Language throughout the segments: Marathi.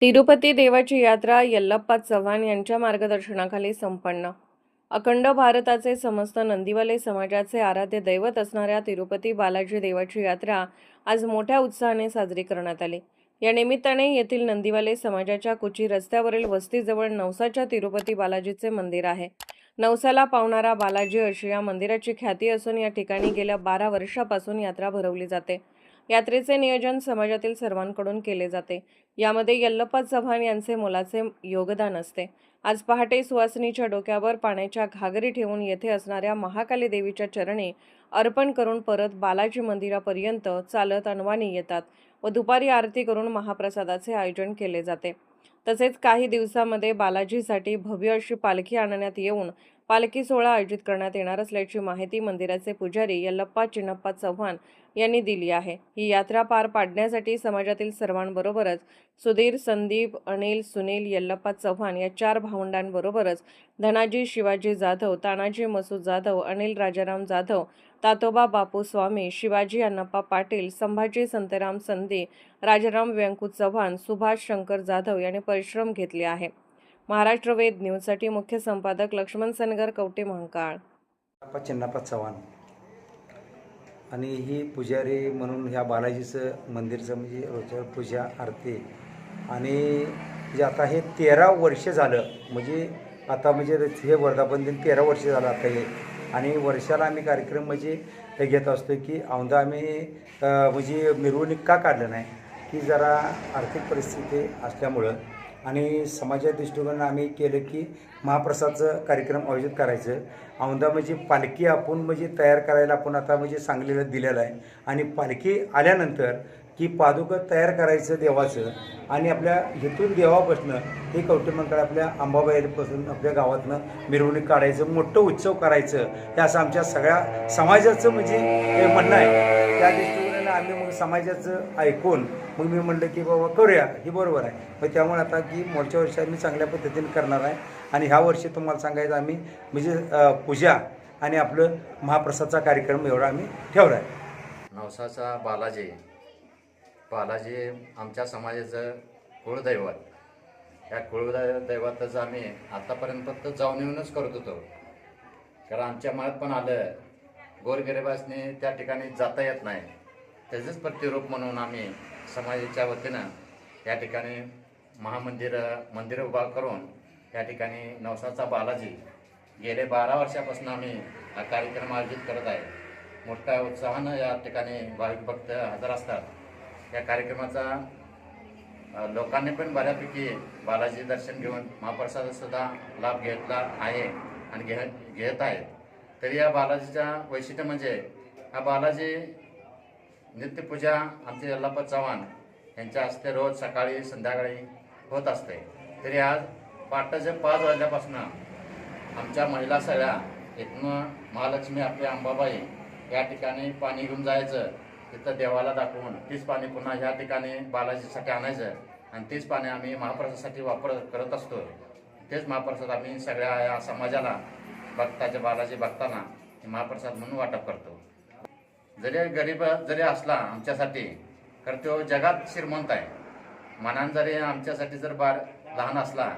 तिरुपती देवाची यात्रा यल्लप्पा चव्हाण यांच्या मार्गदर्शनाखाली संपन्न. अखंड भारताचे समस्त नंदिवाले समाजाचे आराध्य दैवत असणाऱ्या तिरुपती बालाजी देवाची यात्रा आज मोठ्या उत्साहाने साजरी करण्यात आली. या निमित्ताने येथील नंदिवाले समाजाच्या कुची रस्त्यावरील वस्तीजवळ नवसाच्या तिरुपती बालाजीचे मंदिर आहे. नवसाला पावणारा बालाजी अशी या मंदिराची ख्याती असून या ठिकाणी गेल्या 12 वर्षापासून यात्रा भरवली जाते. यात्रेचे नियोजन समाजातील सर्वांकडून केले जाते. यामध्ये यल्लप्पा चव्हाण यांचे मोलाचे योगदान असते. आज पहाटे सुवासिनीच्या डोक्यावर पाण्याच्या घागरी ठेवून येथे असणाऱ्या महाकाली देवीच्या चरणी अर्पण करून परत बालाजी मंदिरापर्यंत चालत अनवाणी येतात व दुपारी आरती करून महाप्रसादाचे आयोजन केले जाते. तसेच काही दिवसांमध्ये बालाजीसाठी भव्य अशी पालखी आणण्यात येऊन पालखी सोहळा आयोजित करण्यात येणार असल्याची माहिती मंदिराचे पुजारी यल्लप्पा चिन्नप्पा चव्हाण यांनी दिली आहे. ही यात्रा पार पाडण्यासाठी समाजातील सर्वांबरोबरच सुधीर, संदीप, अनिल, सुनील, यल्लप्पा चव्हाण या 4 भावंडांबरोबरच धनाजी शिवाजी जाधव, तानाजी मसूद जाधव, अनिल राजाराम जाधव, तातोबा बापू स्वामी, शिवाजी अण्णाप्पा पाटील, संभाजी संतराम संधी, राजाराम व्यंकू चव्हाण, सुभाष शंकर जाधव यांनी परिश्रम घेतले आहे. महाराष्ट्र वेद न्यूजसाठी मुख्य संपादक लक्ष्मण सनगर, कवटे, महाकाळ. चिन्नप्पा चव्हाण आणि ही पुजारी म्हणून ह्या बालाजीचं मंदिरचं म्हणजे रोजच्या पूजा आरती आणि जे आता हे 13 वर्ष झालं, म्हणजे आता म्हणजे हे वर्धापन दिन 13 वर्ष झालं आता हे. आणि वर्षाला आम्ही कार्यक्रम म्हणजे हे घेत असतो की औंधा आम्ही म्हणजे मिरवणूक का काढलं नाही की जरा आर्थिक परिस्थिती असल्यामुळं आणि समाजाच्या दृष्टिकोनानं आम्ही केलं की महाप्रसादचं कार्यक्रम आयोजित करायचं. औंधा म्हणजे पालखी आपण म्हणजे तयार करायला आपण आता म्हणजे सांगलीला दिलेलं आहे आणि पालखी आल्यानंतर की पादुका तयार करायचं देवाचं आणि आपल्या इथून देवापासून हे कवटे मंगळ आपल्या अंबाबाईपासून आपल्या गावातनं मिरवणूक काढायचं, मोठं उत्सव करायचं, हे असं आमच्या सगळ्या समाजाचं म्हणजे हे म्हणणं आहे. त्या दृष्टिकोनानं आम्ही मग समाजाचं ऐकून मग मी म्हणलं की बाबा करूया, हे बरोबर आहे. मग त्यामुळे आता की पुढच्या वर्षी आम्ही चांगल्या पद्धतीने करणार आहे आणि ह्या वर्षी तुम्हाला सांगायचं आम्ही म्हणजे पूजा आणि आपलं महाप्रसादचा कार्यक्रम एवढा आम्ही ठेवला आहे. नवसाचा बालाजी आमच्या समाजाचं कुळदैवत. या कुळदैवताचं आम्ही आतापर्यंत फक्त जाऊन येऊनच करत होतो, कारण आमच्या मनात पण आलं गोरगरिबासनी त्या ठिकाणी जाता येत नाही. त्याचंच प्रतिरूप म्हणून आम्ही समाजाच्या वतीनं या ठिकाणी मंदिर उभा करून या ठिकाणी नवसाचा बालाजी गेले 12 वर्षापासून आम्ही हा कार्यक्रम आयोजित करत आहे. मोठ्या उत्साहानं या ठिकाणी भाविक भक्त हजर असतात. या कार्यक्रमाचा लोकांनी पण बऱ्यापैकी बालाजी दर्शन घेऊन महाप्रसादासुद्धा लाभ घेतला आहे आणि घेत आहेत. तरी या बालाजीच्या वैशिष्ट्य म्हणजे हा बालाजी नित्यपूजा आमचे यल्लप्पा चव्हाण यांच्या हस्ते रोज सकाळी संध्याकाळी होत असते. तरी आज पहाटेच्या 5 वाजल्यापासून आमच्या महिला सगळ्या इथनं महालक्ष्मी आपली अंबाबाई या ठिकाणी पाणी घेऊन जायचं, तिथं देवाला दाखवून तीच पाणी पुन्हा ह्या ठिकाणी बालाजीसाठी आणायचं आणि तीच पाणी आम्ही महाप्रसादासाठी वापर करत असतो. तेच महाप्रसाद आम्ही सगळ्या या समाजाला भक्ताच्या बालाजी भक्तांना महाप्रसाद म्हणून वाटप करतो. जरी गरीब जरी असला आमच्यासाठी, तर तो जगात श्रीमंत आहे. मनान जरी आमच्यासाठी जर लहान असला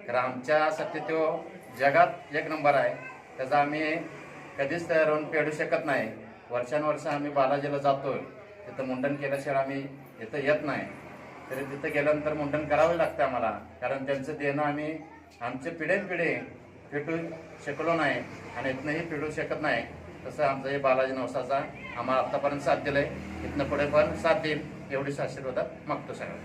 तर आमच्यासाठी तो जगात 1 नंबर आहे. त्याचा आम्ही कधीच तयार फेडू शकत नाही. वर्षानुवर्ष आम्ही बालाजीला जातो, तिथं मुंडन केल्याशिवाय आम्ही इथं येत नाही. तरी तिथं गेल्यानंतर मुंडन करावं लागतं आम्हाला, कारण त्यांचं देणं आम्ही आमचे पिढ्यानपिढी फेटू शकलो नाही आणि इथनंही फेडू शकत नाही. तसं आमचं हे बालाजी नवसाचा आम्हाला आत्तापर्यंत साथ दिलं आहे, इथनं पुढे पण साथ देईल एवढीच आशीर्वाद मागतो सगळं.